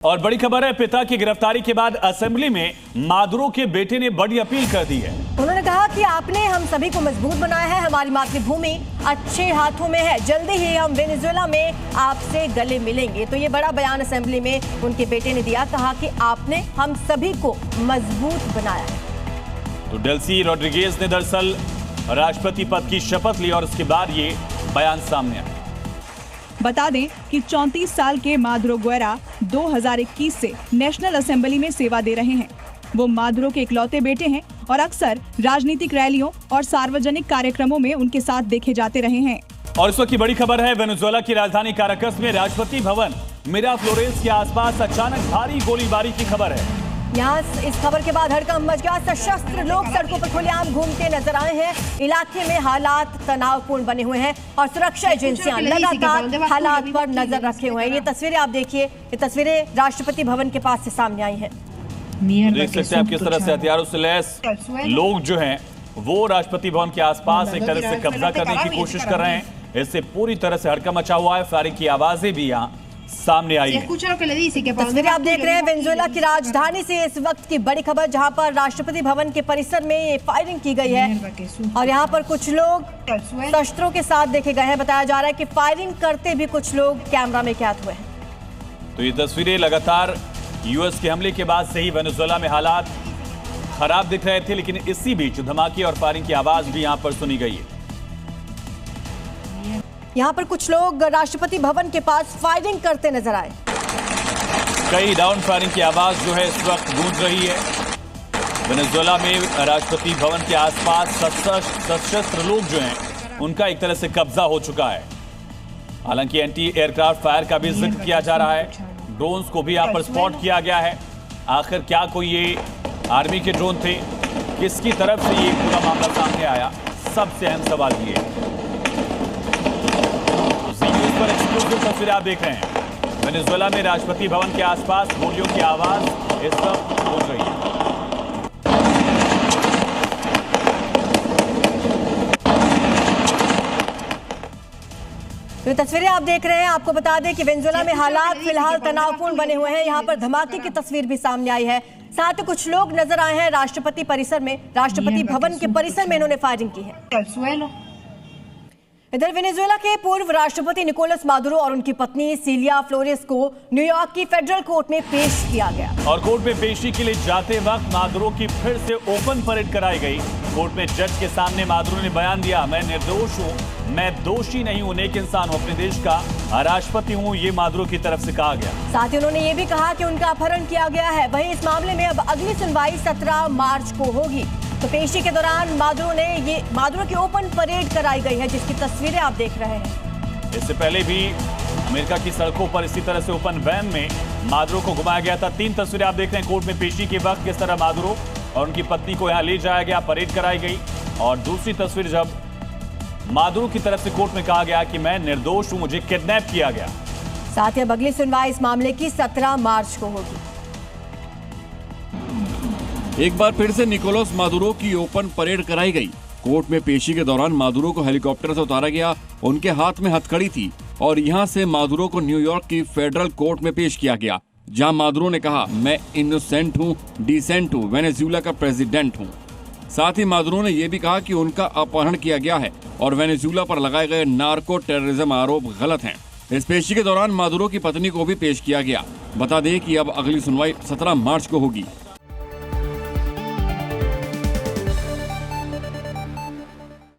और बड़ी खबर है, पिता की गिरफ्तारी के बाद असेंबली में मादुरो के बेटे ने बड़ी अपील कर दी है। उन्होंने कहा कि आपने हम सभी को मजबूत बनाया है, हमारी मातृभूमि अच्छे हाथों में है, जल्दी ही हम वेनेजुएला में आपसे गले मिलेंगे। तो ये बड़ा बयान असेंबली में उनके बेटे ने दिया, कहा कि आपने हम सभी को मजबूत बनाया है। तो डेल्सी रोड्रिगेज ने दरअसल राष्ट्रपति पद की शपथ ली और उसके बाद ये बयान सामने आया। बता दें कि 34 साल के मादुरो गुएरा 2021 से नेशनल असेंबली में सेवा दे रहे हैं। वो मादुरो के इकलौते बेटे हैं और अक्सर राजनीतिक रैलियों और सार्वजनिक कार्यक्रमों में उनके साथ देखे जाते रहे हैं। और इस वक्त की बड़ी खबर है, वेनेजुएला की राजधानी काराकस में राष्ट्रपति भवन मिराफ्लोरेस के आसपास अचानक भारी गोलीबारी की खबर है। यहाँ इस खबर के बाद हड़कंप मच गया। सशस्त्र लोग सड़कों पर खुलेआम घूमते नजर आए हैं। इलाके में हालात तनावपूर्ण बने हुए हैं और सुरक्षा एजेंसियां लगातार हालात पर नजर रखे हुए हैं। ये तस्वीरें आप देखिए, ये तस्वीरें राष्ट्रपति भवन के पास से सामने आई हैं। देख सकते हैं आप किस तरह से हथियारों से लैस लोग जो हैं वो राष्ट्रपति भवन के आसपास एक तरह से कब्जा करने की कोशिश कर रहे हैं। इससे पूरी तरह से हड़कंप मचा हुआ है। फायरिंग की आवाजें भी यहाँ सामने आई है। तस्वीरें आप देख रहे हैं वेनेजुएला की राजधानी से इस वक्त की बड़ी खबर, जहां पर राष्ट्रपति भवन के परिसर में ये फायरिंग की गई है और यहां पर कुछ लोग शस्त्रों के साथ देखे गए हैं। बताया जा रहा है कि फायरिंग करते भी कुछ लोग कैमरा में कैद हुए हैं। तो ये तस्वीरें लगातार यूएस के हमले के बाद से ही वेनेजुएला में हालात खराब दिख रहे थे, लेकिन इसी बीच धमाके और फायरिंग की आवाज भी यहां पर सुनी गई है। यहाँ पर कुछ लोग राष्ट्रपति भवन के पास फायरिंग करते नजर आए। कई राउंड फायरिंग की आवाज जो है इस वक्त गूंज रही है। वेनेजुएला में राष्ट्रपति भवन के आसपास सशस्त्र लोग जो हैं उनका एक तरह से कब्जा हो चुका है। हालांकि एंटी एयरक्राफ्ट फायर का भी जिक्र किया जा रहा है। ड्रोन्स को भी यहाँ पर स्पॉट किया गया है। आखिर क्या कोई ये आर्मी के ड्रोन थे, किसकी तरफ से ये पूरा मामला सामने आया, सबसे अहम सवाल ये है। पर एक्सक्लूसिव तस्वीरें आप देख रहे हैं। वेनेजुएला में राष्ट्रपति भवन के आसपास गोलियों की आवाज इस वक्त गूंज रही है। तो तस्वीरें आप देख रहे हैं। आपको बता दें कि वेनेजुएला में हालात फिलहाल तनावपूर्ण बने हुए हैं। यहाँ पर धमाके की तस्वीर भी सामने आई है। साथ ही कुछ लोग नजर आए हैं राष्ट्रपति परिसर में, राष्ट्रपति भवन के परिसर में इन्होंने फायरिंग की है। इधर वेनेजुएला के पूर्व राष्ट्रपति निकोलस मादुरो और उनकी पत्नी सिलिया फ्लोरेस को न्यूयॉर्क की फेडरल कोर्ट में पेश किया गया और कोर्ट में पेशी के लिए जाते वक्त मादुरो की फिर से ओपन परेड कराई गई। कोर्ट में जज के सामने मादुरो ने बयान दिया, मैं निर्दोष हूँ, मैं दोषी नहीं हूँ, नेक इंसान हूँ, अपने देश का राष्ट्रपति हूँ, ये मादुरो की तरफ से कहा गया। साथ ही उन्होंने ये भी कहा कि उनका अपहरण किया गया है। वहीं इस मामले में अब अगली सुनवाई 17 मार्च को होगी। तो पेशी के दौरान मादुरो की ओपन परेड कराई गई है, जिसकी तस्वीरें आप देख रहे हैं। इससे पहले भी अमेरिका की सड़कों पर इसी तरह से ओपन वैन में मादुरो को घुमाया गया था। 3 तस्वीरें आप देख रहे हैं कोर्ट में पेशी के वक्त किस तरह मादुरो और उनकी पत्नी को यहाँ ले जाया गया, परेड कराई गई। और दूसरी तस्वीर जब मादुरो की तरफ से कोर्ट में कहा गया कि मैं निर्दोष हूँ, मुझे किडनैप किया गया। साथ ही अब अगली सुनवाई इस मामले की 17 मार्च को होगी। एक बार फिर से निकोलस मादुरो की ओपन परेड कराई गई। कोर्ट में पेशी के दौरान मादुरो को हेलीकॉप्टर से उतारा गया। उनके हाथ में हथकड़ी थी और यहां से मादुरो को न्यूयॉर्क की फेडरल कोर्ट में पेश किया गया, जहां मादुरो ने कहा, मैं इनोसेंट हूं, डिसेंट हूं, वेनेजुएला का प्रेसिडेंट हूं। साथ ही मादुरो ने यह भी कहा कि उनका अपहरण किया गया है और वेनेजुएला पर लगाए गए नार्को टेररिज्म आरोप गलत हैं। इस पेशी के दौरान मादुरो की पत्नी को भी पेश किया गया। बता दें कि अब अगली सुनवाई 17 मार्च को होगी।